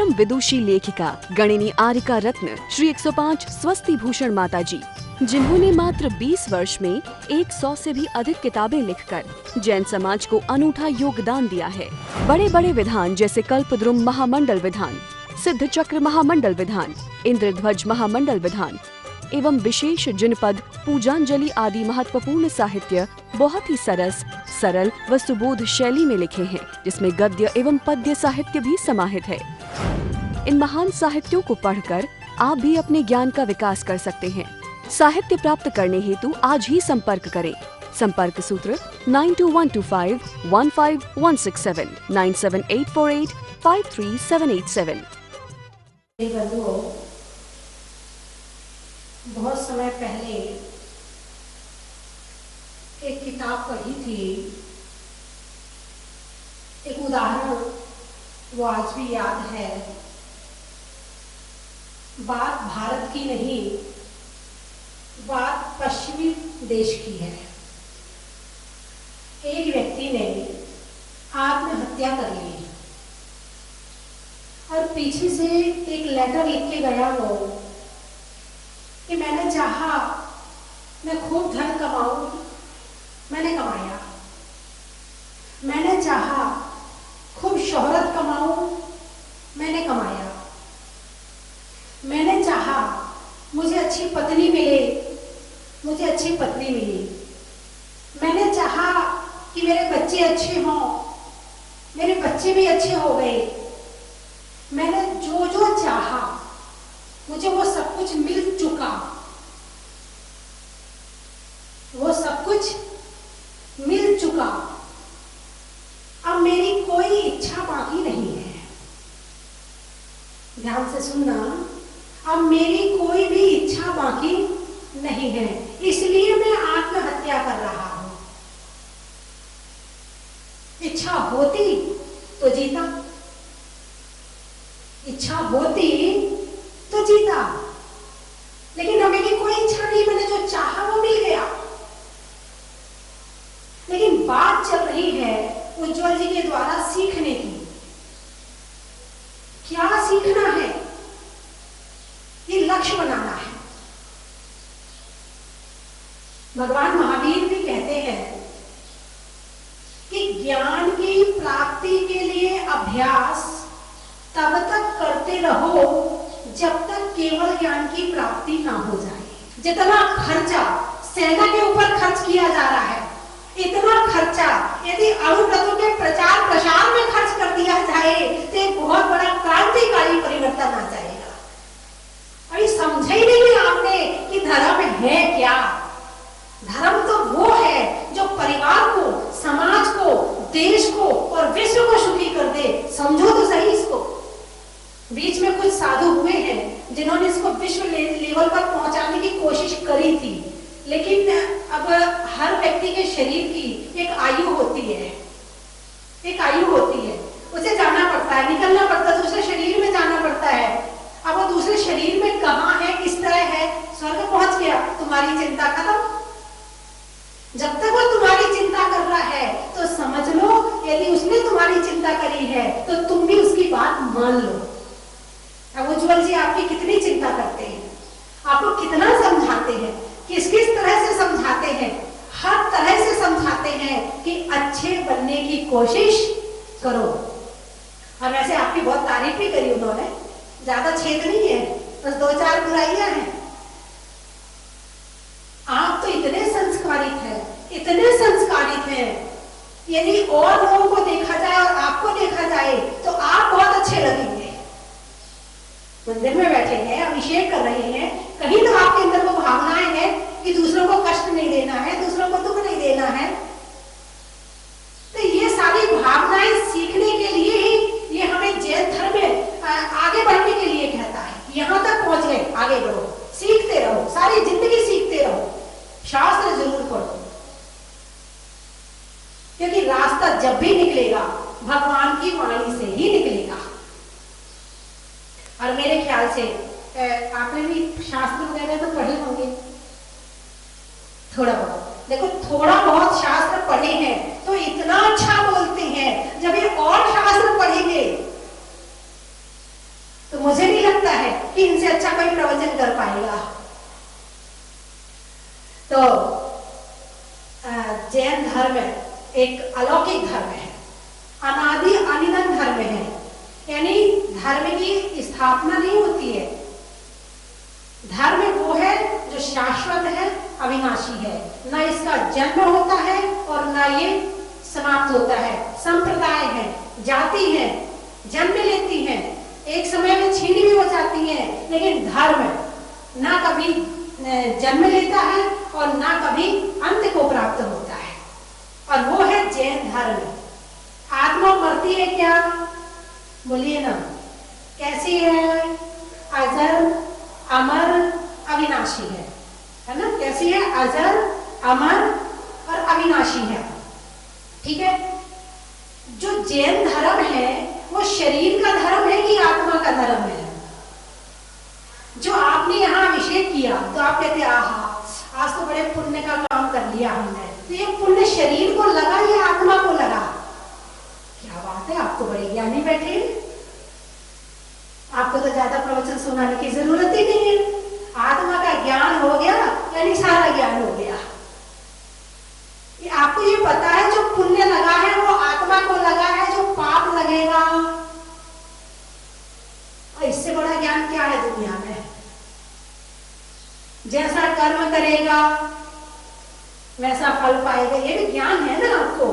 परम विदुषी लेखिका गणिनी आरिका रत्न श्री 105 स्वस्ति भूषण माता जी, जिन्होंने मात्र 20 वर्ष में 100 से भी अधिक किताबें लिखकर जैन समाज को अनूठा योगदान दिया है। बड़े बड़े विधान जैसे कल्पद्रुम महामंडल विधान, सिद्ध चक्र महामंडल विधान, इंद्रध्वज महामंडल विधान एवं विशेष जिनपद, पूजांजलि आदि महत्वपूर्ण साहित्य बहुत ही सरस, सरल व सुबोध शैली में लिखे हैं, जिसमें गद्य एवं पद्य साहित्य भी समाहित है। इन महान साहित्यों को पढ़कर आप भी अपने ज्ञान का विकास कर सकते हैं। साहित्य प्राप्त करने हेतु आज ही संपर्क करें। संपर्क सूत्र 9212515167 97848533787। बहुत समय पहले एक किताब पढ़ी थी, एक उदाहरण वो आज भी याद है। बात भारत की नहीं, बात पश्चिमी देश की है। एक व्यक्ति ने आत्महत्या कर ली और पीछे से एक लेटर लिख के गया वो कि मैंने चाहा मैं खूब धन कमाऊं, मैंने कमाया। मैंने चाहा खूब शोहरत कमाऊं, मैंने कमाया। मैंने चाहा मुझे अच्छी पत्नी मिले, मुझे अच्छी पत्नी मिली। मैंने चाहा कि मेरे बच्चे अच्छे हों, मेरे बच्चे भी अच्छे हो गए। मैंने जो जो चाहा मुझे वो सब कुछ मिल चुका, वो सब कुछ मिल चुका। अब मेरी कोई इच्छा बाकी नहीं है। ध्यान से सुनना, अब मेरी कोई भी इच्छा बाकी नहीं है, इसलिए मैं आत्महत्या कर रहा हूं। इच्छा होती तो जीता, इच्छा होती तो जीता, लेकिन अब मेरी कोई इच्छा नहीं, मैंने जो चाहा वो मिल गया। लेकिन बात चल रही है उज्जवल जी के द्वारा सीखने की। क्या सीखना है? ये लक्ष्य बनाना है। भगवान महावीर भी कहते हैं कि ज्ञान की प्राप्ति के लिए अभ्यास तब तक करते रहो जब तक केवल ज्ञान की प्राप्ति ना हो जाए। जितना खर्चा सेना के ऊपर खर्च किया जा रहा है, इतना खर्चा यदि अणुव्रतों के प्रचार प्रसार में खर्च कर दिया जाए तो एक बहुत बड़ा क्रांतिकारी परिवर्तन आ जाएगा। अभी समझे ही नहीं आपने कि धर्म है क्या। धर्म तो वो है जो परिवार को, समाज को, देश को और विश्व को सुखी कर दे। समझो तो सही इसको। बीच में कुछ साधु हुए हैं जिन्होंने इसको विश्व लेवल पर पहुंचाने की कोशिश करी थी, लेकिन अब हर व्यक्ति के शरीर की एक आयु होती है, एक आयु होती है, उसे जाना पड़ता है, निकलना पड़ता है, दूसरे शरीर में जाना पड़ता है। अब वो दूसरे शरीर में कहाँ है, किस तरह है, स्वर्ग पहुंच गया, तुम्हारी चिंता खत्म। जब तक वो तुम्हारी चिंता कर रहा है तो समझ लो यदि उसने तुम्हारी चिंता करी है तो तुम भी उसकी बात मान लो। अब उज्जवल जी आपकी कितनी चिंता करते हैं, आपको कितना समझाते हैं, किस किस तरह से समझाते हैं, हर तरह से समझाते हैं कि अच्छे बनने की कोशिश करो। और वैसे आपकी बहुत तारीफ भी करी उन्होंने, ज्यादा छेद नहीं है, बस 2-4 बुराइयां हैं। आप तो इतने संस्कारित हैं, इतने संस्कारित हैं, यदि और लोगों को देखा जाए और आपको देखा जाए तो आप बहुत अच्छे लगेंगे। मंदिर में बैठे हैं, अभिषेक कर रहे हैं, कहीं तो आपके अंदर वो भावनाएं हैं कि दूसरों को कष्ट नहीं देना है, दूसरों को दुख नहीं देना है। तो ये सारी भावनाएं सीखने के लिए ही ये हमें जैन धर्म में आगे बढ़ने के लिए कहता है। यहां तक पहुंच गए, आगे बढ़ो, सीखते रहो, सारी जिंदगी सीखते रहो, शास्त्र जरूर पढ़ो, क्योंकि रास्ता जब भी निकलेगा भगवान की वाणी से ही निकलेगा। और मेरे ख्याल से आपने भी शास्त्र वगैरह तो पढ़े होंगे थोड़ा बहुत। देखो थोड़ा बहुत शास्त्र पढ़े हैं तो इतना अच्छा बोलते हैं, जब ये और शास्त्र पढ़ेंगे तो मुझे नहीं लगता है कि इनसे अच्छा कोई प्रवचन कर पाएगा। तो जैन धर्म एक अलौकिक धर्म है, अनादि अनिधन धर्म है। यानी धर्म की स्थापना नहीं होती है, धर्म वो है जो शाश्वत है, अविनाशी है, ना इसका जन्म होता है और ना ये समाप्त होता है। संप्रदाय है, जाति है, जन्म लेती है, एक समय में छीन भी हो जाती है, लेकिन धर्म ना कभी जन्म लेता है और ना कभी अंत को प्राप्त होता है, और वो है जैन धर्म। आत्मा मरती है क्या? बोलिए ना, कैसी है? अजर, अमर, अविनाशी है ना? कैसी है? अजर, अमर और अविनाशी है। ठीक है। जो जैन धर्म है वो शरीर का धर्म है कि आत्मा का धर्म है? जो आपने यहाँ अभिषेक किया तो आप कहते आहा, आज तो बड़े पुण्य का काम कर लिया हमने, तो ये पुण्य शरीर को लगा या आत्मा को लगा? क्या बात है, आप तो बड़े ज्ञानी बैठे, आपको तो ज्यादा प्रवचन सुनाने की जरूरत ही नहीं है। आत्मा का ज्ञान हो गया यानी सारा ज्ञान हो गया। ये आपको ये पता है जो पुण्य लगा है वो आत्मा को लगा है, जो पाप लगेगा, और इससे बड़ा ज्ञान क्या है दुनिया में? जैसा कर्म करेगा वैसा फल पाएगा, ये भी ज्ञान है ना आपको।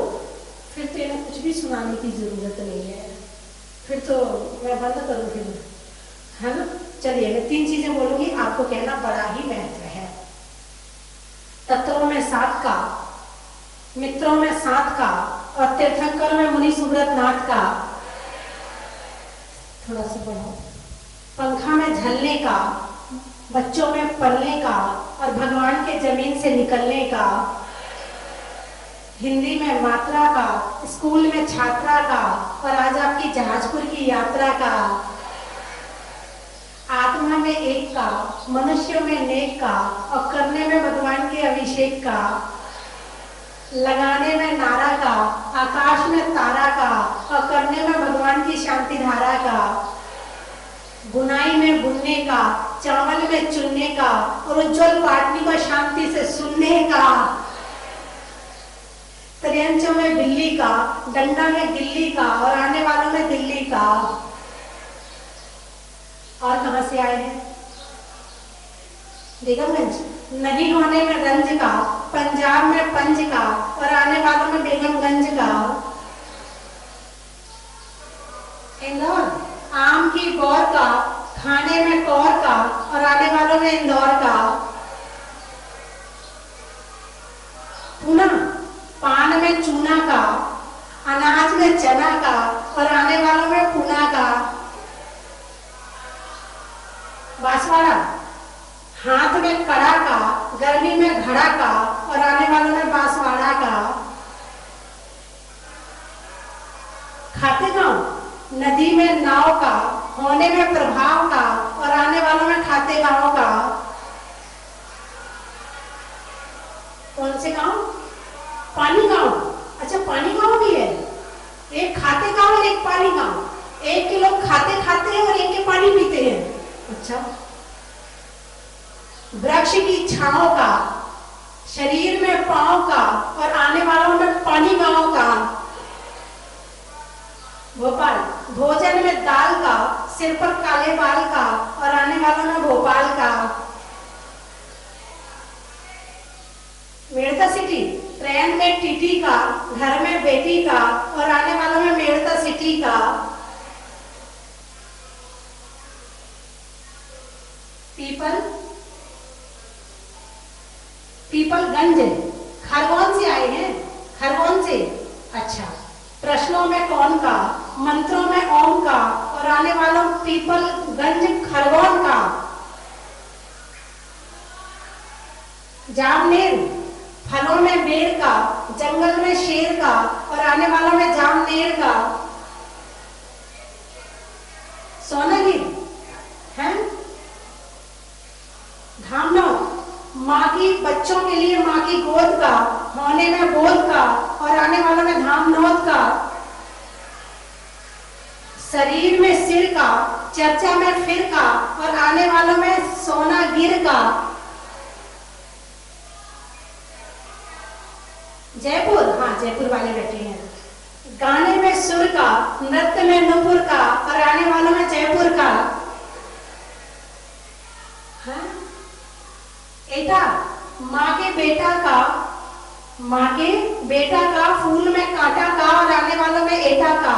फिर तो इन्हें कुछ भी सुनाने की जरूरत नहीं है, फिर तो मैं बंद करूं फिर, है ना? चलिए मैं 3 चीजें बोलूंगी, आपको कहना बड़ा ही महत्व है। तत्वों में 7 का, मित्रों में 7 का, और तीर्थंकर में मुनि सुब्रत नाथ का। थोड़ा सा बढ़ाओ। पंखा में झलने का, बच्चों में पलने का और भगवान के जमीन से निकलने का, हिंदी में मात्रा का, स्कूल में छात्रा का, और आज आपकी जहाजपुर की यात्रा का, आत्मा में एक का, मनुष्यों में नेक का, और करने में भगवान के अभिषेक का, लगाने में नारा का, आकाश में तारा का, और करने में भगवान की शांति धारा का, बुनाई में बुनने का, चावल में चुनने का, और उज्जवल पाटनी को शांति से सुनने का, त्रियंचों में बिल्ली का, डंडा में गिल्ली का, और आने वालों में दिल्ली का। और कहां से आए हैं? बेगमगंज। नहीं होने में रंज का, पंजाब में पंज का, और आने वालों में बेगमगंज का। इंदौर। आम की गौर का, खाने में कौर का, और आने वालों में इंदौर का। पुणे। पान में चूना का, अनाज में चना का, और आने वालों में पूना का। बांसवाड़ा। हाथ में कड़ा का, गर्मी में घड़ा का, और आने वालों में बांसवाड़ा का। खातेगांव। नदी में नाव का, होने में प्रभाव का, और आने वालों में खातेगांव का। कौन से गांव? पानी गांव। अच्छा, पानी गांव भी है। एक खाते गांव और एक पानी गांव। एक के लोग खाते खाते हैं और एक के पानी पीते हैं। अच्छा। वृक्ष की छांव का, शरीर में पांव का, और आने वालों में पानी गांव का। भोपाल। भोजन में दाल का, सिर पर काले बाल का, और आने वालों में भोपाल का। मेड़ता सिटी। ट्रेन में टीटी का, घर में बेटी का, और आने वालों में मेड़ता सिटी का। पीपल। पीपलगंज। खरगोन से आए हैं? खरगोन से। अच्छा। प्रश्नों में कौन का, मंत्रों में ओम का, और आने वालों पीपलगंज खरगोन का। जामनेर। फलों में बेर का, जंगल में शेर का, और आने वालों में जामनेर का। सोनागिर है। धामनौर। माँ की बच्चों के लिए माँ की गोद का, होने में बोध का, और आने वालों में धामनौद का। शरीर में सिर का, चर्चा में फिर का, और आने वालों में सोना गिर का। जयपुर, हाँ जयपुर वाले बैठे हैं। गाने में सुर का, नृत्य में नुपुर का, और आने वालों में जयपुर का। हाँ? एटा, माँ के बेटा का, माँ के बेटा का, फूल में कांटा का, और आने वालों में एटा का।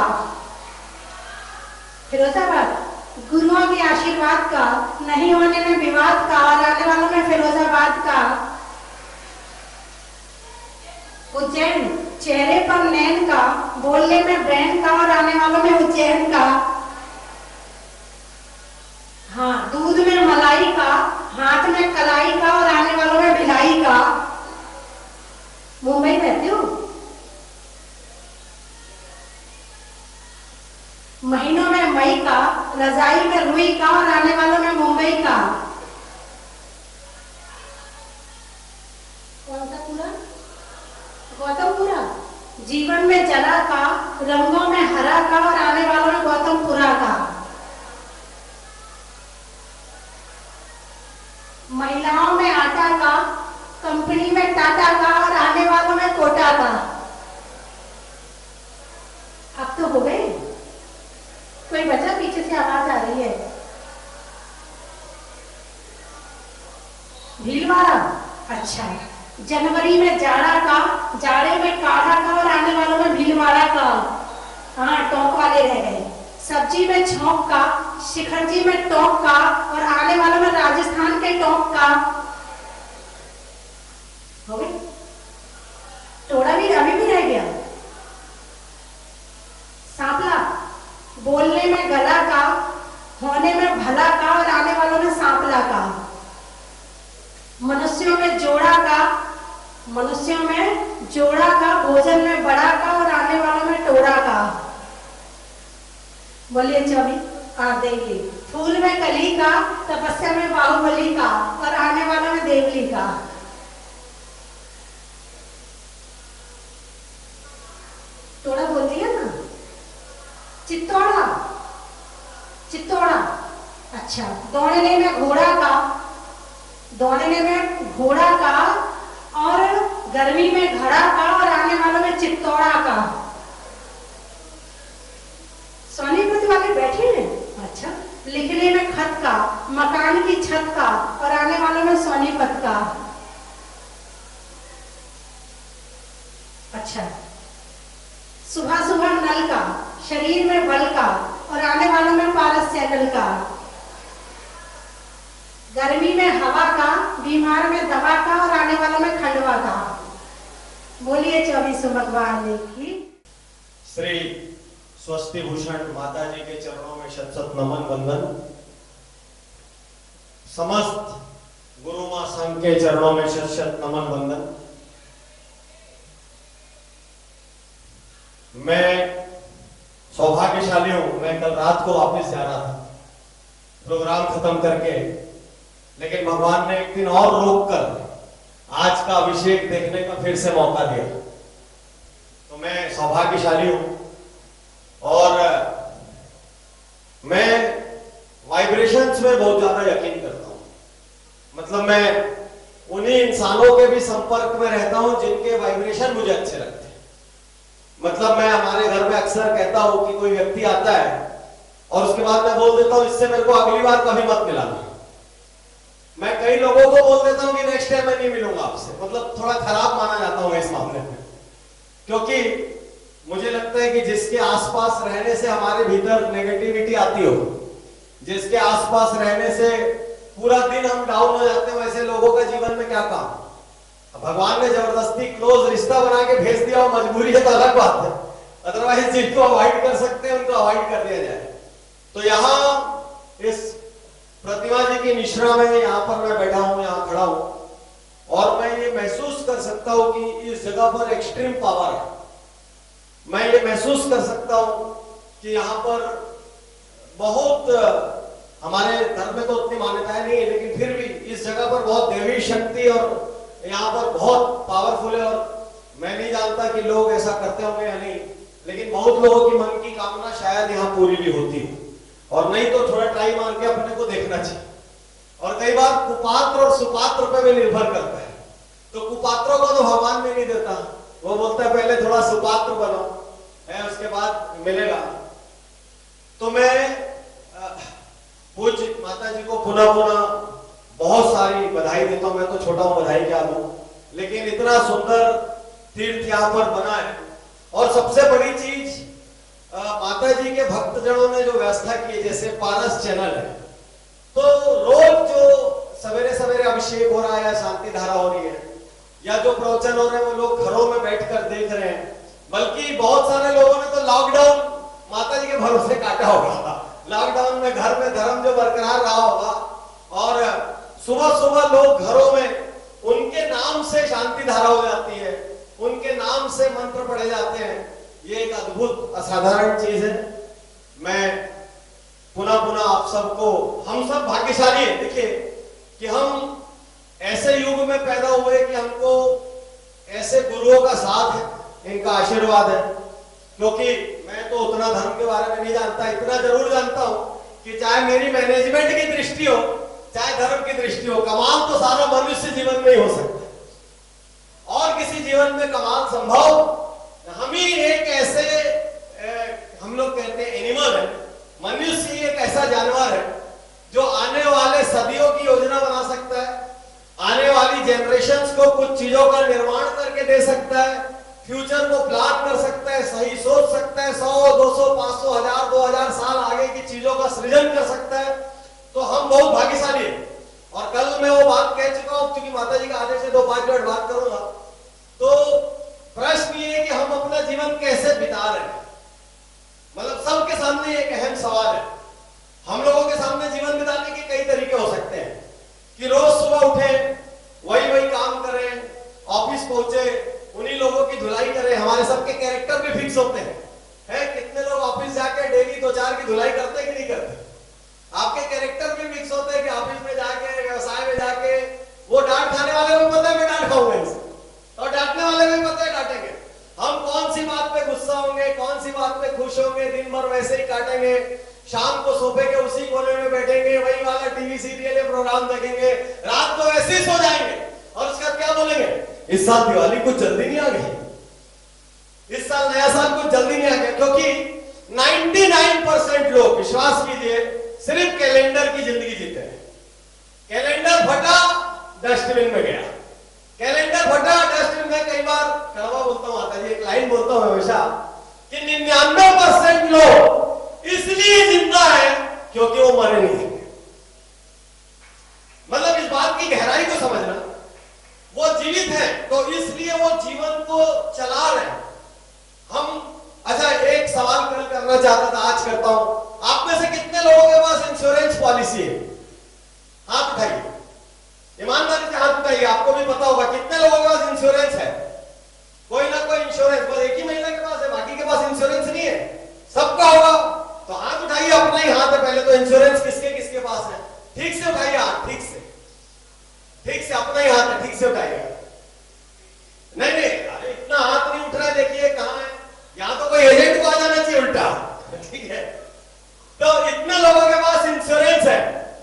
फिरोजाबाद, गुरुओं के आशीर्वाद का, नहीं होने में विवाद का, और आने वालों में फिरोजाबाद का। उज्जैन, चेहरे पर नैन का, बोलने में ब्रैंड का, और आने वालों में उज्जैन का। हाँ, दूध में मलाई का, हाथ में कलाई का, और आने वालों में भिलाई का। मुंबई रहते हो? महीनों में मई का, रजाई में रुई का, और आने वालों में मुंबई का। कौन सा पूरा? गौतमपुरा। जीवन में जला का, रंगों में हरा का, और आने वालों में गौतमपुरा का। महिलाओं में आटा का, कंपनी में टाटा का, और आने वालों में कोटा का। अब तो हो गए? कोई बचा? पीछे से आवाज आ रही है। भीलवाड़ा, अच्छा। जनवरी में जाड़ा का, जाड़े में काढ़ा का, और आने वालों में भीलवाड़ा का। हाँ, टोंक वाले रह गए। सब्जी में छौंक का, शिखरजी में टोंक का, और आने वालों में राजस्थान के टोंक का। हो गई? टोड़ा भी अभी भी रह गया। सांपला, बोलने में गला का, होने में भला का, और आने वालों में सांपला का। मनुष्यों में जोड़ा का, मनुष्यों में जोड़ा का, भोजन में बड़ा का, और आने वालों में टोड़ा का। बोलिए चौबी, देखिए। फूल में कली का, तपस्या में बाहुबली का, और आने वालों में देवली का। टोड़ा बोल दिया ना। चित्तौड़ा, चित्तौड़ा, अच्छा। दौड़ने में घोड़ा का, दौड़ने में घोड़ा का, और गर्मी में घड़ा का, और आने वालों में चित्तौड़ा का। सोनीपत वाले बैठे हैं, अच्छा। लिखने में खत का, मकान की छत का, और आने वालों में सोनीपत का। अच्छा। सुबह सुबह नल का, शरीर में बल का, और आने वालों में पारस सैंडल का। गर्मी में हवा का, बीमार में दवा का, और आने वालों में खंडवा का। बोलिए 24 भगवान की। श्री स्वस्ति भूषण माता जी के चरणों में शत शत नमन वंदन। समस्त गुरु मां संघ के चरणों में शत शत नमन वंदन। मैं सौभाग्यशाली हूं, मैं कल रात को वापस जा रहा था प्रोग्राम खत्म करके, लेकिन भगवान ने एक दिन और रोककर आज का अभिषेक देखने का फिर से मौका दिया। तो मैं सौभाग्यशाली हूं, और मैं वाइब्रेशंस में बहुत ज्यादा यकीन करता हूं। मतलब मैं उन्हीं इंसानों के भी संपर्क में रहता हूं जिनके वाइब्रेशन मुझे अच्छे लगते हैं। मतलब मैं हमारे घर में अक्सर कहता हूं कि कोई व्यक्ति आता है और उसके बाद मैं बोल देता हूं इससे मेरे को अगली बार कभी मत मिलाना। मैं कई लोगों को बोल देता हूं कि नेक्स्ट टाइम मैं नहीं मिलूंगा आपसे। मतलब थोड़ा खराब माना जाता हूं इस मामले में, क्योंकि मुझे लगता है कि जिसके आसपास रहने से हमारे भीतर नेगेटिविटी आती हो, जिसके आसपास रहने से पूरा दिन हम डाउन हो जाते हैं, वैसे लोगों का जीवन में क्या काम। भगवान ने जबरदस्ती क्लोज रिश्ता बना के भेज दिया हो, मजबूरी है तो अलग बात है, अदरवाइज जिनको अवॉइड कर सकते हैं उनको अवॉइड कर दिया जाए। तो यहाँ इस प्रतिमा जी की निश्रा में यहाँ पर मैं बैठा हूं, यहाँ खड़ा हूं, और मैं ये महसूस कर सकता हूं कि इस जगह पर एक्सट्रीम पावर है। मैं ये महसूस कर सकता हूं कि यहाँ पर बहुत, हमारे धर्म में तो उतनी मान्यताएं नहीं है, लेकिन फिर भी इस जगह पर बहुत देवी शक्ति और यहाँ पर बहुत पावरफुल है। और मैं नहीं जानता कि लोग ऐसा करते होंगे या नहीं, लेकिन बहुत लोगों की मन की कामना शायद यहाँ पूरी भी होती है, और नहीं तो थोड़ा ट्राई मार के अपने को देखना चाहिए। और कई बार कुपात्र और सुपात्र पे भी निर्भर करता है, तो कुपात्रों को तो भगवान में नहीं देता, वो बोलता है पहले थोड़ा सुपात्र बनो है, उसके बाद मिलेगा। तो मैं पूज्य माता जी को पुनः पुनः बहुत सारी बधाई देता हूं। मैं तो छोटा हूं, बधाई क्या दूं, लेकिन इतना सुंदर तीर्थ यहाँ पर बना है। और सबसे बड़ी चीज माता जी के भक्तजनों ने जो व्यवस्था की है, जैसे पारस चैनल है, तो रोज जो सवेरे सवेरे अभिषेक हो रहा है या शांति धारा हो रही है या जो प्रवचन हो रहे हैं वो लोग घरों में बैठकर देख रहे हैं। बल्कि बहुत सारे लोगों ने तो लॉकडाउन माता जी के भरोसे काटा होगा, लॉकडाउन में घर में धर्म जो बरकरार रहा होगा, और सुबह सुबह लोग घरों में उनके नाम से शांति धारा हो जाती है, उनके नाम से मंत्र पढ़े जाते हैं। ये एक अद्भुत असाधारण चीज है। मैं पुनः पुनः आप सबको, हम सब भाग्यशाली हैं, देखिए कि हम ऐसे युग में पैदा हुए कि हमको ऐसे गुरुओं का साथ है, इनका आशीर्वाद है। क्योंकि मैं तो उतना धर्म के बारे में नहीं जानता, इतना जरूर जानता हूं कि चाहे मेरी मैनेजमेंट की दृष्टि हो चाहे धर्म की दृष्टि हो, कमाल तो सारा मनुष्य जीवन में ही हो सकता है, और किसी जीवन में कमाल संभव हम ही एक ऐसे हम लोग कहते हैं एनिमल है, मनुष्य ही एक ऐसा जानवर है जो आने वाले सदियों की योजना बना सकता है, आने वाली जनरेशंस को कुछ चीजों का निर्माण करके दे सकता है, फ्यूचर को प्लान कर सकता है, सही सोच सकता है, 100, 200, 500, 1000, 2000 साल आगे की चीजों का सृजन कर सकता है। तो हम बहुत भाग्यशाली हैं। और कल मैं वो बात कह चुका हूं, क्योंकि माता जी का आदेश है 2-5 मिनट बात करूंगा। तो प्रश्न ये है कि हम अपना जीवन कैसे बिता रहे हैं, मतलब सबके सामने एक अहम सवाल है। हम लोगों के सामने जीवन बिताने के कई तरीके हो सकते हैं कि रोज सुबह उठे, वही काम करें, ऑफिस पहुंचे, उन्हीं लोगों की धुलाई करें। हमारे सबके कैरेक्टर भी फिक्स होते हैं, कितने लोग ऑफिस जाके डेली 2-4 की धुलाई करते हैं कि नहीं करते? आपके कैरेक्टर भी फिक्स होते हैं कि ऑफिस में जाके, व्यवसाय में जाके, वो डांट खाने वाले को पता है मैं डांट खाऊंगा इनसे, और डांटने वाले को पता है डांटेंगे। हम कौन सी बात पे गुस्सा होंगे, कौन सी बात पे खुश होंगे, दिन भर वैसे ही काटेंगे, शाम को सोफे के उसी कोने में बैठेंगे, वही वाला टीवी सीरियल या प्रोग्राम देखेंगे, रात को वैसे ही सो जाएंगे, और उसका क्या बोलेंगे, इस साल दिवाली कुछ जल्दी नहीं आ गई, इस साल नया साल कुछ जल्दी नहीं आ गया। क्योंकि 99% लोग, विश्वास कीजिए, सिर्फ कैलेंडर की जिंदगी जीते हैं। कैलेंडर फटा, डस्टबिन में गया, कैलेंडर फटा, डस्टबिन में। कई बार कड़वा बोलता हूं माता जी, एक लाइन बोलता हूं हमेशा कि 99% लोग इसलिए जिंदा है क्योंकि वो मरे नहीं है। मतलब इस बात की गहराई को समझना, वो जीवित है तो इसलिए वो जीवन को चला रहे हैं। हम अच्छा एक सवाल कल करना चाहता था, आज करता हूं। आप में से कितने लोगों के पास इंश्योरेंस पॉलिसी है? हाथ उठाइए, ईमानदारी से हाथ उठाइए। आपको भी पता होगा कितने लोगों के पास इंश्योरेंस है। कोई ना कोई इंश्योरेंस, बस एक ही महिला के पास है, बाकी के पास इंश्योरेंस नहीं है। सबका होगा तो हाथ उठाइए, अपना ही हाथ है पहले तो। इंश्योरेंस किसके किसके पास है? ठीक से उठाइए हाथ, ठीक से अपना ही हाथ है, ठीक से उठाइए। नहीं अरे इतना हाथ नहीं उठ रहा है, देखिए कहां है। यहां तो कोई एजेंट को आ जाना चाहिए उल्टा, ठीक है। तो इतने लोगों के पास इंश्योरेंस है।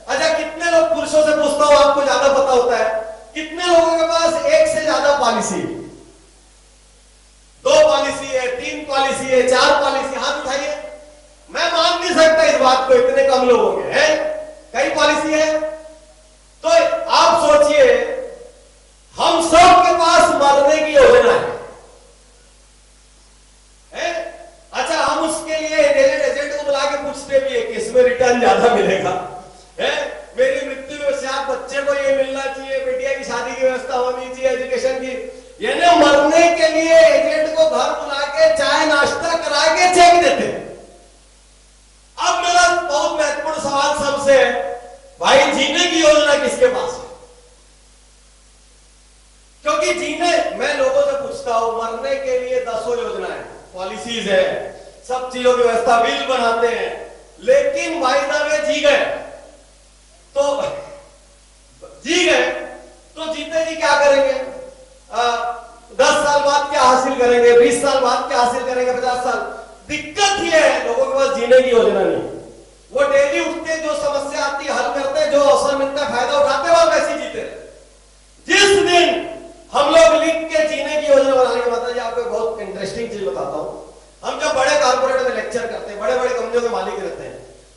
अच्छा कितने लोग, पुरुषों से पूछता हूं, आपको ज्यादा पता होता है, कितने लोगों के पास एक से ज्यादा पॉलिसी है? 2 पॉलिसी है, 3 पॉलिसी है, 4 पॉलिसी? हाथ उठाइए। मैं मान नहीं सकता इस बात को, इतने कम लोगों के हैं, कई पॉलिसी है। तो आप सोचिए, हम सब के पास मरने की योजना है। अच्छा हम उसके लिए एजेंट को बुला के पूछते भी है कि इसमें रिटर्न ज्यादा मिलेगा, मेरी मृत्यु में पश्चात बच्चे को ये मिलना चाहिए, बेटिया की शादी की व्यवस्था होनी चाहिए, एजुकेशन की। यानी मरने के लिए एजेंट को घर बुला के चाय नाश्ता करा के चेक देते हैं। अब मेरा बहुत महत्वपूर्ण सवाल सबसे है, भाई जीने की योजना किसके पास है? क्योंकि जीने, मैं लोगों से पूछता हूं, मरने के लिए 10 योजनाएं, पॉलिसीज है, सब चीजों की व्यवस्था, बिल बनाते हैं, लेकिन भाई साहब जी गए तो जीते जी क्या करेंगे? 10 साल बाद क्या हासिल करेंगे, 20 साल बाद क्या हासिल करेंगे, 50 साल? दिक्कत ये है, लोगों के पास जीने की योजना नहीं। वो डेली उठते, जो समस्या आती है हल करते, जो अवसर मिलता है फायदा उठाते, वो वैसे जीते रहे। जिस दिन हम लोग लिख के जीने की योजना बनाएंगे, माता जी आपको बहुत इंटरेस्टिंग चीज बताता हूं। हम जब बड़े कारपोरेट में लेक्चर करते हैं, बड़े बड़े कंपनियों के मालिक रहते हैं,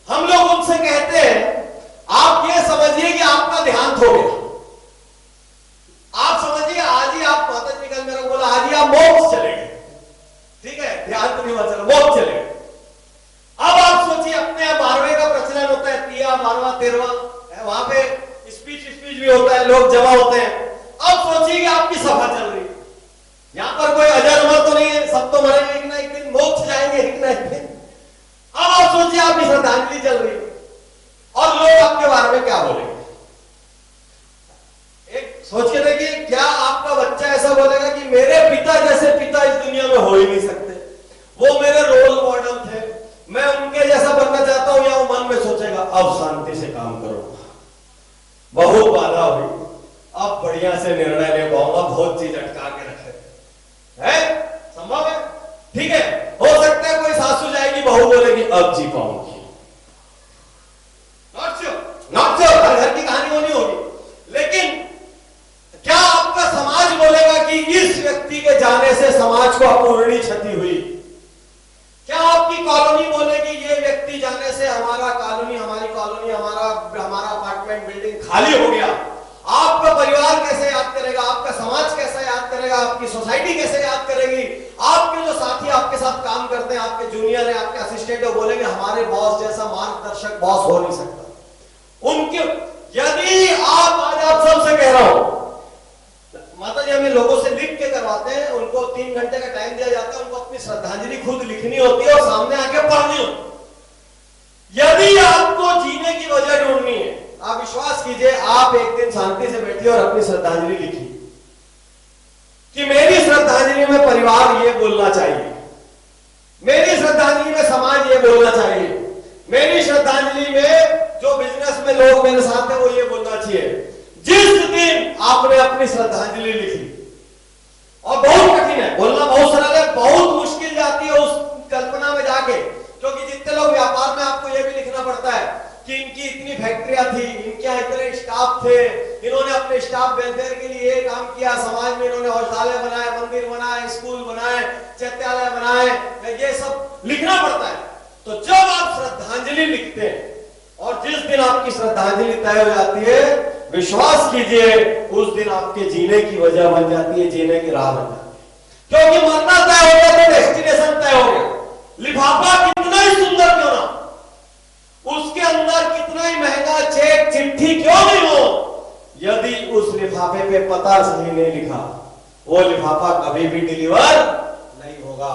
हम लोग उनसे कहते हैं आप ये समझिए कि आपका देहांत हो गया, आप समझिए आज ही आप, माता जी कल मेरे को बोला आज ही आप मोक्ष चले गए, ठीक है, देहांत नहीं हुआ, चलो मोक्ष चले गए। अब आप सोचिए अपने आप 12वें का प्रचलन होता है, 3वां 12वां 13वां, वहां पे स्पीच भी होता है, लोग जमा होते हैं। अब सोचिए कि आपकी सभा चल रही है, यहां पर कोई अजर अमर तो नहीं है, सब तो मरेंगे एक ना एक दिन, मोक्ष जाएंगे एक ना एक दिन। अब आप सोचिए आपकी श्रद्धांजलि चल रही है और लोग आपके बारे में क्या बोलेंगे। एक सोच के देखिए, क्या आपका बच्चा ऐसा बोलेगा कि मेरे पिता जैसे पिता इस दुनिया में हो ही नहीं सकते, वो मेरे रोल मॉडल थे, मैं उनके जैसा बनना चाहता हूं, या वो मन में सोचेगा अब शांति से काम करूंगा, बहुत बाधा हुई, अब बढ़िया से निर्णय ले पाऊंगा, बहुत चीज अटका के रखे है, संभव है, ठीक है। हो सकता है कोई सासू जाएगी, बहू बोलेगी अब जी पाऊंगी, नॉट श्योर, हर घर की कहानी होनी होगी। लेकिन क्या आपका समाज बोलेगा कि इस व्यक्ति के जाने से समाज को अपूर्णीय क्षति हुई? क्या आपकी कॉलोनी बोलेगी ये व्यक्ति जाने से हमारा कॉलोनी, हमारी कॉलोनी, हमारा अपार्टमेंट बिल्डिंग खाली हो गया? आपका परिवार कैसे याद करेगा, आपका समाज कैसे याद करेगा, आपकी सोसाइटी कैसे याद करेगी? आपके जो साथी आपके साथ काम करते हैं, आपके जूनियर है, आपके असिस्टेंट है, बोलेंगे हमारे बॉस जैसा मार्गदर्शक बॉस हो नहीं सकता। उनके यदि आप सबसे कह रहा हूं, माता जी हमें लोगों से लिख के करवाते हैं, उनको 3 घंटे का टाइम दिया जाता है, उनको अपनी श्रद्धांजलि खुद लिखनी होती है और सामने आके पढ़नी होती है। यदि आपको जीने की वजह ढूंढनी है, आप विश्वास कीजिए, आप एक दिन शांति से बैठिए और अपनी श्रद्धांजलि लिखिए कि मेरी श्रद्धांजलि में परिवार ये बोलना चाहिए, मेरी श्रद्धांजलि में समाज ये बोलना चाहिए, मेरी श्रद्धांजलि में जो बिजनेस में लोग मेरे साथ हैं वो ये बोलना चाहिए। जिस दिन आपने अपनी श्रद्धांजलि लिखी, और बहुत कठिन है, बोलना बहुत सरल है, बहुत मुश्किल जाती है उस कल्पना में जाके, क्योंकि जितने लोग व्यापार में आपको ये भी लिखना पड़ता है कि इनकी इतनी फैक्ट्रियां थी, इनके यहाँ इतने स्टाफ थे, इन्होंने अपने स्टाफ वेलफेयर के लिए ये काम किया, समाज में इन्होंने औषधालय बनाए, मंदिर बनाए, स्कूल बनाए, चैत्यालय बनाए, ये सब लिखना पड़ता है। तो जब आप श्रद्धांजलि लिखते हैं और जिस दिन आपकी श्रद्धांजलि तय हो जाती है, विश्वास कीजिए उस दिन आपके जीने की वजह बन जाती है, जीने की राह बन जाती है। क्योंकि मरना तय हो गया तो डेस्टिनेशन तय हो गया। लिफाफा कितना ही सुंदर क्यों ना, उसके अंदर कितना ही महंगा चेक चिट्ठी क्यों नहीं हो, यदि उस लिफाफे पे पता सही नहीं लिखा, वो लिफाफा कभी भी डिलीवर नहीं होगा।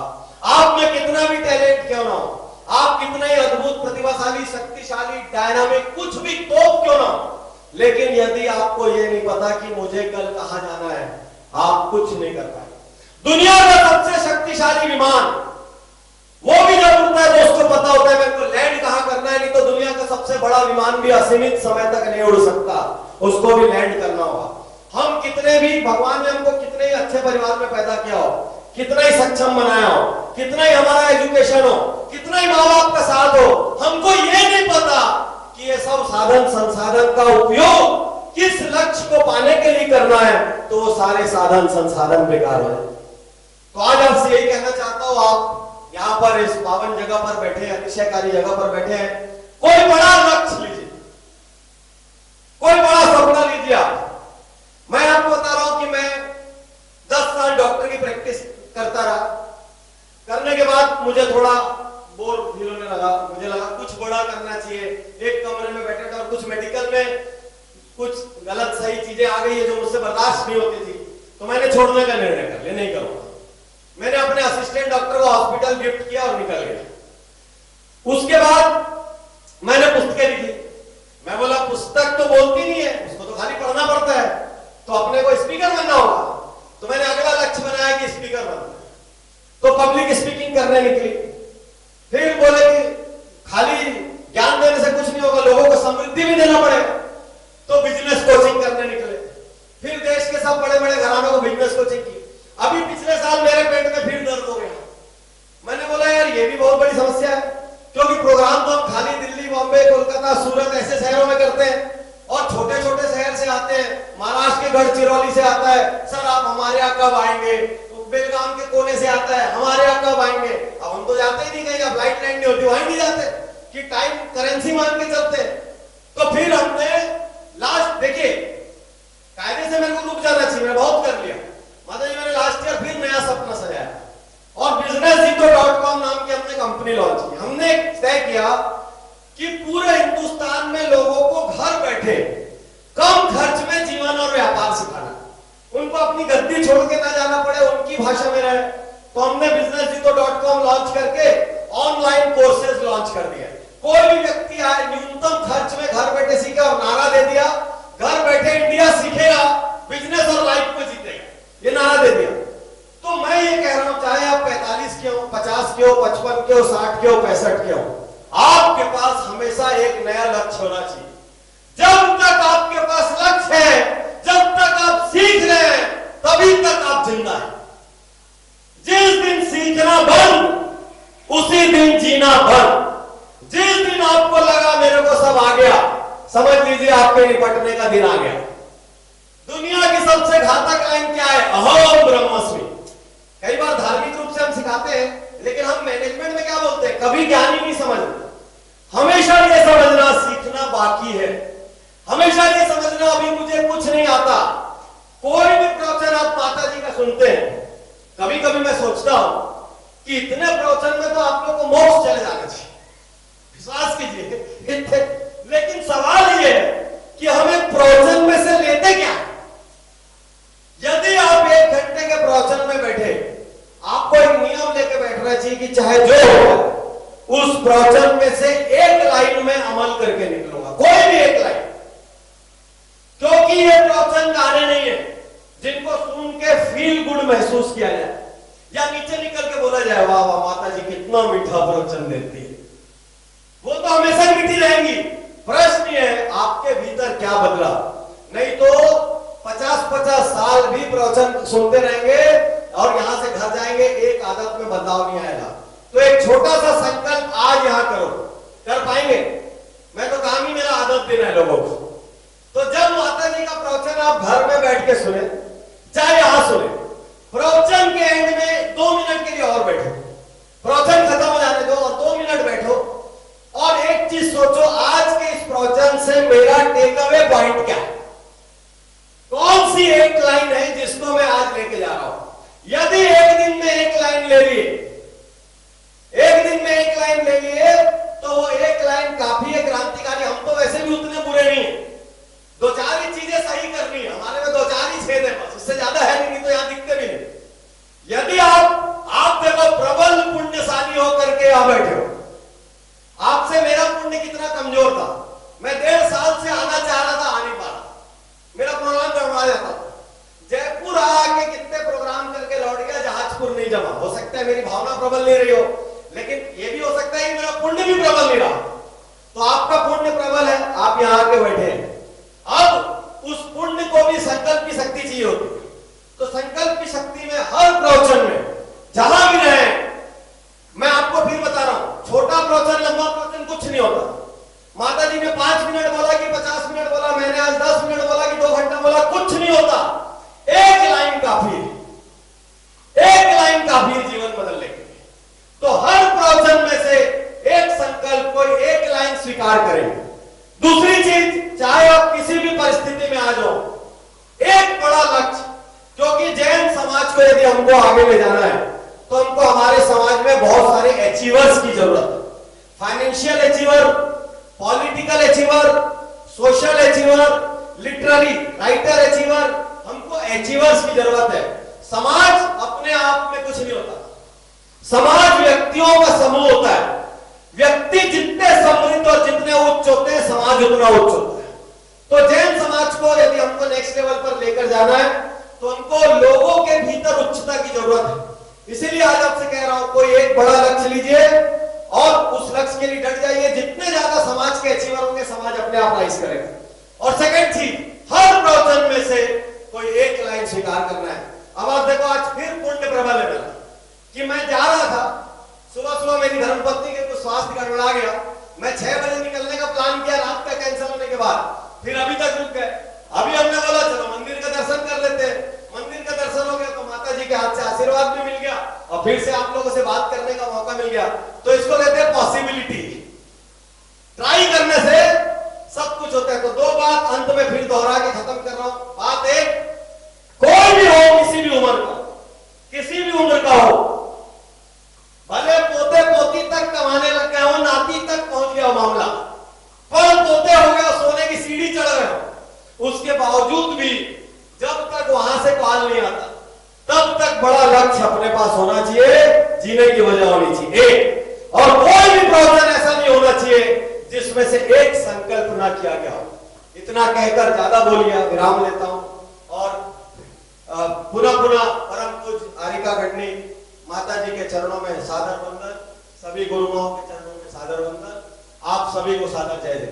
आप में कितना भी टैलेंट क्यों ना हो, आप कितना ही अद्भुत, प्रतिभाशाली, शक्तिशाली, डायनामिक, कुछ भी तोप क्यों ना हो, लेकिन यदि आपको यह नहीं पता कि मुझे कल कहां जाना है, आप कुछ नहीं कर पाए। दुनिया का सबसे शक्तिशाली विमान वो भी जब उड़ता है तो उसको पता होता है मेरे को लैंड कहां करना है, नहीं तो दुनिया का सबसे बड़ा विमान भी असीमित समय तक नहीं उड़ सकता, उसको भी लैंड करना होगा। हम कितने भी, भगवान ने हमको कितने ही अच्छे परिवार में पैदा किया हो, कितना ही सक्षम बनाया हो, कितना ही हमारा एजुकेशन हो, कितना ही माँ बाप का साथ हो, हमको ये नहीं पता कि ये सब साधन संसाधन का उपयोग किस लक्ष्य को पाने के लिए करना है, तो वो सारे साधन संसाधन बेकार हो जाए। तो आज आपसे यही कहना चाहता हूं, आप यहां पर इस पावन जगह पर बैठे हैं, अतिशयकारी जगह पर बैठे हैं, कोई बड़ा लक्ष्य लीजिए, कोई बड़ा सपना लीजिए। आप, मैं आपको बता रहा हूं कि मैं 10 साल डॉक्टर की प्रैक्टिस करता रहा, करने के बाद मुझे थोड़ा बोर फील होने लगा, मुझे लगा कुछ बड़ा करना चाहिए। एक कमरे में बैठे थे और कुछ मेडिकल में कुछ गलत सही चीजें आ गई है जो मुझसे बर्दाश्त नहीं होती थी, तो मैंने छोड़ने का निर्णय कर लिया, नहीं करूंगा। मैंने अपने असिस्टेंट डॉक्टर को हॉस्पिटल गिफ्ट किया और निकल गया। उसके बाद मैंने पुस्तकें लिखी। मैं बोला पुस्तक तो बोलती नहीं है, उसको तो खाली पढ़ना पड़ता है, तो अपने को स्पीकर बनना होगा। तो मैंने अगला लक्ष्य बनाया कि स्पीकर बनना, तो पब्लिक स्पीकिंग करने निकली। फिर बोले कि खाली ज्ञान देने से कुछ नहीं होगा, लोगों को समृद्धि भी देना पड़ेगा, तो बिजनेस कोचिंग करने निकले। फिर देश के सब बड़े बड़े घरानों को बिजनेस कोचिंग की। अभी पिछले साल मेरे पेट में फिर दर्द हो गया, मैंने बोला यार ये भी बहुत बेलगाम के कोने से आता है, हमारे यहाँ कब आएंगे? अब हम तो जाते ही नहीं कहीं, अब फ्लाइट लैंड नहीं होती, वहीं नहीं जाते कि टाइम करेंसी मान के चलते। तो फिर हमने लास्ट, देखिए कायदे से मेरे को रुक जाना चाहिए, मैंने बहुत कर लिया। माता जी मैंने लास्ट ईयर फिर नया सपना सजाया और businessjito.com नाम की हमने कंपनी लॉन्च की। हमने तय किया कि पूरे हिंदुस्तान में लोगों को घर बैठे कम खर्च में जीवन और व्यापार सिखाना, उनको अपनी गद्दी छोड़ के ना जाना पड़े, उनकी भाषा में रहे। तो हमने businessjito.com लॉन्च करके ऑनलाइन कोर्सेज लॉन्च कर दिया। कोई भी व्यक्ति आए, न्यूनतम खर्च में घर बैठे सीखे, और नारा दे दिया घर बैठे इंडिया सीखेगा, बिजनेस और लाइफ को जीतेगा, ये नारा दे दिया। तो मैं ये कह रहा हूं, चाहे आप 45 के हो, 50 के हो, 55 के हो, 60 के हो, 65 के हो, आपके पास हमेशा एक नया लक्ष्य होना चाहिए। जब तक आपके पास लक्ष्य है, जब तक आप सीख रहे हैं, तभी तक आप जिंदा हैं। जिस दिन सीखना बंद, उसी दिन जीना बंद। जिस दिन आपको लगा मेरे को सब आ गया, समझ लीजिए आपके निपटने का दिन आ गया। दुनिया की सबसे घातक लाइन क्या है? अहम ब्रह्मस्मि। कई बार धार्मिक रूप से हम सिखाते हैं, लेकिन हम मैनेजमेंट में क्या बोलते हैं? कभी ज्ञान ही नहीं समझना। हमेशा ये समझना सीखना बाकी है, हमेशा ये समझना अभी मुझे कुछ नहीं आता। कोई भी प्रवचन आप माता जी का सुनते हैं, कभी कभी मैं सोचता हूं कि इतने प्रवचन में तो आप लोग को मोक्ष चले जाना चाहिए, विश्वास कीजिए। लेकिन सवाल ये है कि हम एक प्रवचन में से लेते क्या? यदि आप 1 घंटे के प्रवचन में बैठे, आपको एक नियम लेके बैठना चाहिए कि चाहे जो हो, उस प्रवचन में से एक लाइन में अमल करके निकलूंगा, कोई भी एक लाइन। क्योंकि ये प्रवचन गाने नहीं है जिनको सुन के फील गुड महसूस किया जाए या नीचे निकल के बोला जाए वाह वाह माता जी कितना मीठा प्रवचन देती है। वो तो हमेशा मीठी रहेंगी। प्रश्न ये है आपके भीतर क्या बदला। नहीं तो 50-50 साल भी प्रवचन सुनते रहेंगे और यहां से घर जाएंगे, एक आदत में बदलाव नहीं आएगा। तो एक छोटा सा संकल्प आज यहां करो, कर पाएंगे? मैं तो काम ही मेरा आदत देना है लोगों को। तो जब माता जी का प्रवचन आप घर में बैठ के सुने, चाहे यहां सुने, प्रवचन के एंड में 2 मिनट के लिए और बैठो, प्रवचन खत्म हो जाने दो और 2 मिनट बैठो और एक चीज सोचो, आज के इस प्रवचन से मेरा टेक अवे पॉइंट क्या है? कौन सी एक लाइन है जिसको मैं आज लेके जा रहा हूं? यदि एक दिन में एक लाइन ले लिए, एक दिन में एक लाइन ले लिए, तो वो एक लाइन काफी है क्रांतिकारी। हम तो वैसे भी उतने बुरे नहीं है, 2-4 ही चीजें सही करनी है, हमारे में 2-4 ही छेद है बस, इससे ज्यादा है नहीं, तो यहां दिखते भी नहीं। यदि आप देखो प्रबल पुण्यशाली होकर के यहां बैठे हो, आपसे मेरा पुण्य कितना कमजोर था। मैं 1.5 साल से आना चाह रहा था, आ नहीं पा रहा, मेरा प्रोग्राम करवा जाता। जयपुर आके कितने प्रोग्राम करके लौट गया, जहाजपुर नहीं जमा। हो सकता है मेरी भावना प्रबल नहीं रही हो, लेकिन यह भी हो सकता है कि मेरा पुण्य भी प्रबल नहीं रहा। तो आपका पुण्य प्रबल है, आप यहां आके बैठे हैं। अब उस पुण्य को भी संकल्प की शक्ति चाहिए होती है। तो संकल्प की शक्ति में हर प्रवचन में जहां भी रहे, मैं आपको फिर बता रहा हूं, छोटा प्रवचन लंबा प्रवचन कुछ नहीं होता। माता जी ने 5 मिनट बोला कि 50 मिनट बोला, मैंने आज 10 मिनट बोला कि 2 घंटा बोला, कुछ नहीं होता। एक लाइन काफी है, एक लाइन काफी है जीवन बदलने के लिए। तो हर प्रवचन में से एक संकल्प, कोई एक लाइन स्वीकार करेंगे। दूसरी चीज, चाहे आप किसी भी परिस्थिति में आ जाओ, एक बड़ा लक्ष्य, क्योंकि जैन समाज को यदि हमको आगे ले जाना है तो हमको हमारे समाज में बहुत सारे अचीवर्स की जरूरत है। Financial achiever, political achiever, social achiever, literary writer achiever, हमको अचीवर्स की जरूरत है। समाज अपने आप में कुछ नहीं होता, समाज व्यक्तियों का समूह होता है। व्यक्ति जितने समृद्ध और जितने उच्च होते हैं, समाज उतना उच्च होता है। तो जैन समाज को यदि हमको नेक्स्ट लेवल पर लेकर जाना है तो हमको लोगों के भीतर उच्चता की जरूरत है। इसीलिए आज आपसे कह रहा हूं, कोई एक बड़ा लक्ष्य लीजिए और उस लक्ष्य के लिए डट जाइए। जितने ज्यादा समाज के अचीवर होंगे, समाज अपने आप राइज करेगा। और सेकंड चीज, हर प्रवचन में से कोई एक लाइन स्वीकार करना है। अब आप देखो, आज फिर पुण्य प्रबल है मेरा कि मैं जा रहा था, सुबह मेरी धर्मपत्नी के कुछ स्वास्थ्य गड़बड़ा गया, मैं 6 बजे निकलने का प्लान किया, रात का कैंसिल होने के बाद फिर अभी तक रुक गए। अभी हमने बोला चलो मंदिर का दर्शन कर लेते हैं। मंदिर का दर्शन हो गया तो माता जी के हाथ से आशीर्वाद आशीर्वाद भी मिल गया और फिर से आप लोगों से बात करने का मौका मिल गया, तो इसको कहते हैं पॉसिबिलिटी। ट्राई करने से सब कुछ होता है। तो दो बात अंत में फिर दोहरा के खत्म कर रहा हूं। बात एक, कोई भी हो, किसी भी उम्र का, किसी भी उम्र का हो, भले पोते पोती तक कमाने लग गए हो, नाती तक पहुंच गया मामला, पर पोते हो गए, सोने की सीढ़ी चढ़ गए हो, उसके बावजूद भी जब तक वहां से कॉल नहीं आता तब तक बड़ा लक्ष्य अपने पास होना चाहिए, जीने की वजह होनी चाहिए एक। और कोई भी प्रवचन ऐसा नहीं होना चाहिए जिसमें से एक संकल्प ना किया गया हो। इतना कहकर ज्यादा बोलिया, विराम लेता हूं और पुनः पुनः परम पूज्य आरिका गढ़नी माता जी के चरणों में सादर वंदन, सभी गुरुओं के चरणों में सादर वंदन, आप सभी को सादर जय जय।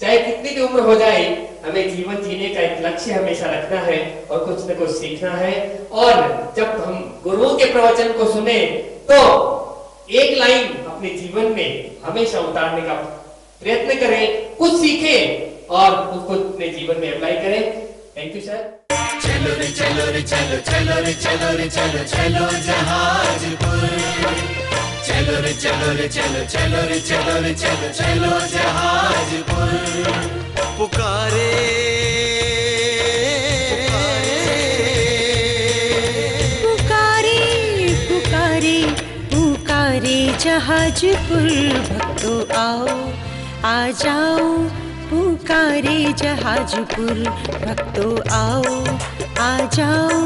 चाहे कितनी भी उम्र हो जाए, हमें जीवन जीने का एक लक्ष्य हमेशा रखना है और कुछ न कुछ सीखना है। और जब हम गुरुओं के प्रवचन को सुने तो एक लाइन अपने जीवन में हमेशा उतारने का प्रयत्न करें, कुछ सीखें और उसको अपने जीवन में अप्लाई करें। Thank you sir. चलो रे चलो रे चलो, चलो रे चलो रे चलो, चलो जहाजपुर। चलो रे चलो रे चलो, चलो रे चलो रे चलो, चलो जहाजपुर। पुकारे पुकारे पुकारे पुकारे जहाजपुर, भक्तों आओ आ जाओ। पुकारे जहाजपुर, भक्तों आओ आ जाओ।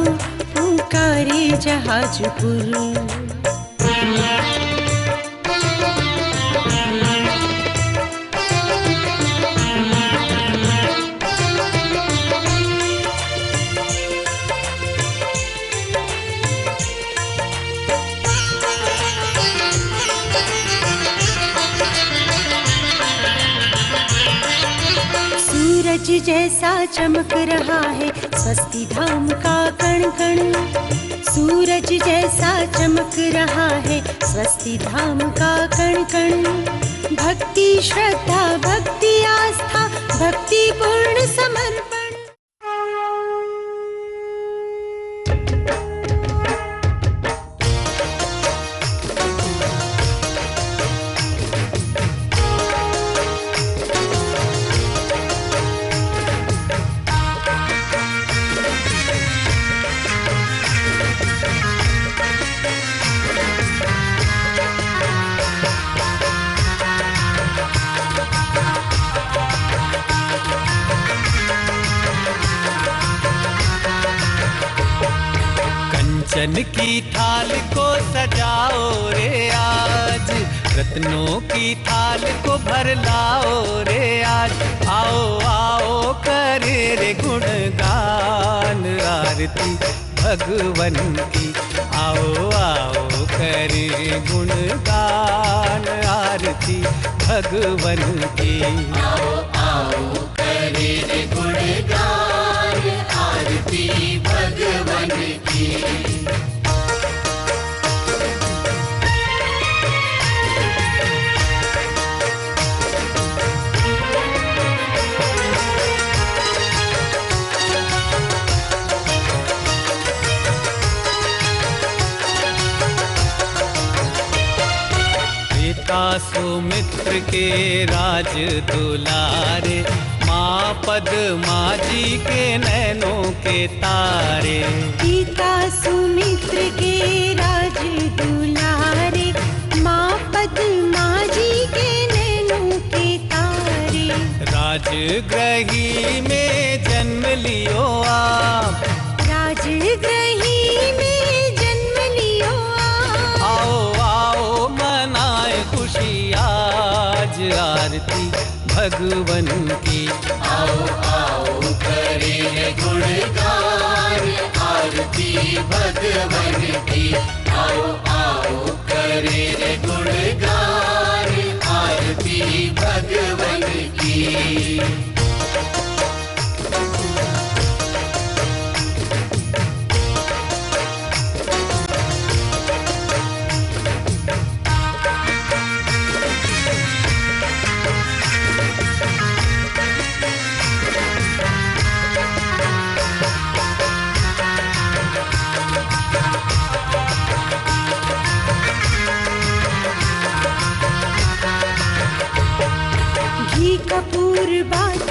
पुकारे जहाजपुर। सूरज जैसा चमक रहा है स्वस्ति धाम का कण कण। सूरज जैसा चमक रहा है स्वस्ति धाम का कण कण। भक्ति श्रद्धा भक्ति आस्था भक्ति पूर्ण समर्पण। कंचन की थाल को सजाओ रे आज, रत्नों की थाल को भर लाओ रे आज। आओ आओ करे रे गुणगान आरती भगवन की। आओ आओ करे गुणगान आरती भगवन की। आओ आओ करे रे गुणगान आरती भगवन की। पिता सुमित्र के राज दुलारे, माँ पद्मा जी के नैनों के तारे। पिता सुमित्र के राज दुलारे, माँ पद्मा जी के नैनों के तारे। राजगृही में जन्म लियो आप, राजगृही में जन्म लियो आप। आओ आओ मनाए खुशी आज आरती भगवन की। आओ आओ करे गुणगान आरती भगवन की। आओ आओ करे गुणगान आरती भगवन की।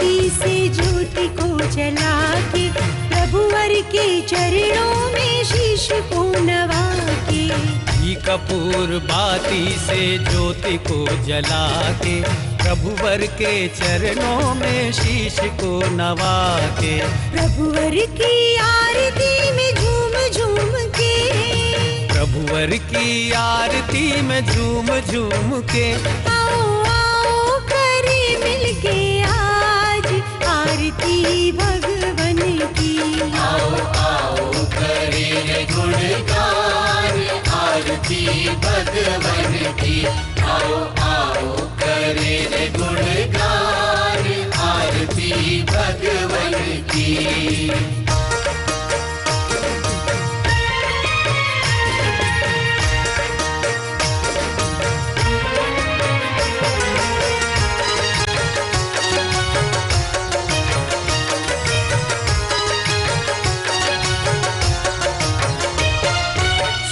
बाती से ज्योति को जला के, प्रभुवर के चरणों में शीश को नवा के। घी कपूर बाती से ज्योति को जला के, प्रभुवर के चरणों में शीश को नवा के। प्रभुवर की आरती में झूम झूम के, प्रभुवर की आरती में झूम झूम के। आओ आओ करे मिलके आज आरती भगवन की। आओ आओ करे गुणगान आरती भगवन की। आओ आओ करे गुणगान आरती भगवन की।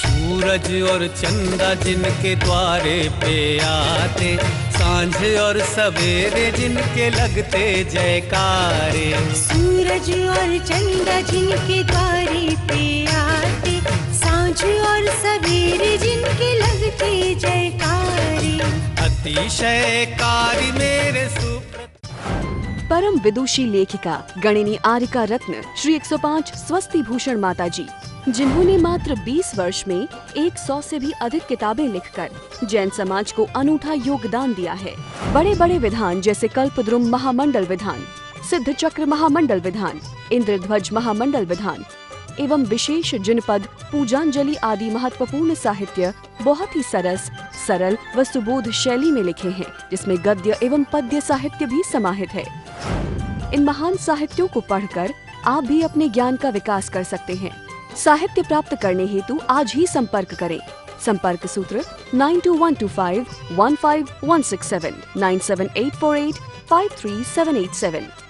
सूरज और चंदा जिनके द्वारे पे आते, सांझ और सवेरे जिनके लगते जयकारे। सूरज और चंदा जिनके द्वारे पे आते, सांझ और सवेरे जिनके लगते जयकारे। अतिशयकारी मेरे परम विदुषी लेखिका गणिनी आरिका रत्न श्री 105 स्वस्ति भूषण माता जी, जिन्होंने मात्र 20 वर्ष में 100 से भी अधिक किताबें लिखकर जैन समाज को अनूठा योगदान दिया है। बड़े बड़े विधान जैसे कल्पद्रुम महामंडल विधान, सिद्ध चक्र महामंडल विधान, इंद्रध्वज महामंडल विधान एवं विशेष जिनपद, पूजांजलि आदि महत्वपूर्ण साहित्य बहुत ही सरस, सरल व सुबोध शैली में लिखे हैं, जिसमें गद्य एवं पद्य साहित्य भी समाहित है। इन महान साहित्यों को पढ़कर आप भी अपने ज्ञान का विकास कर सकते हैं। साहित्य प्राप्त करने हेतु आज ही संपर्क करें। संपर्क सूत्र 9212515167, 97848533787।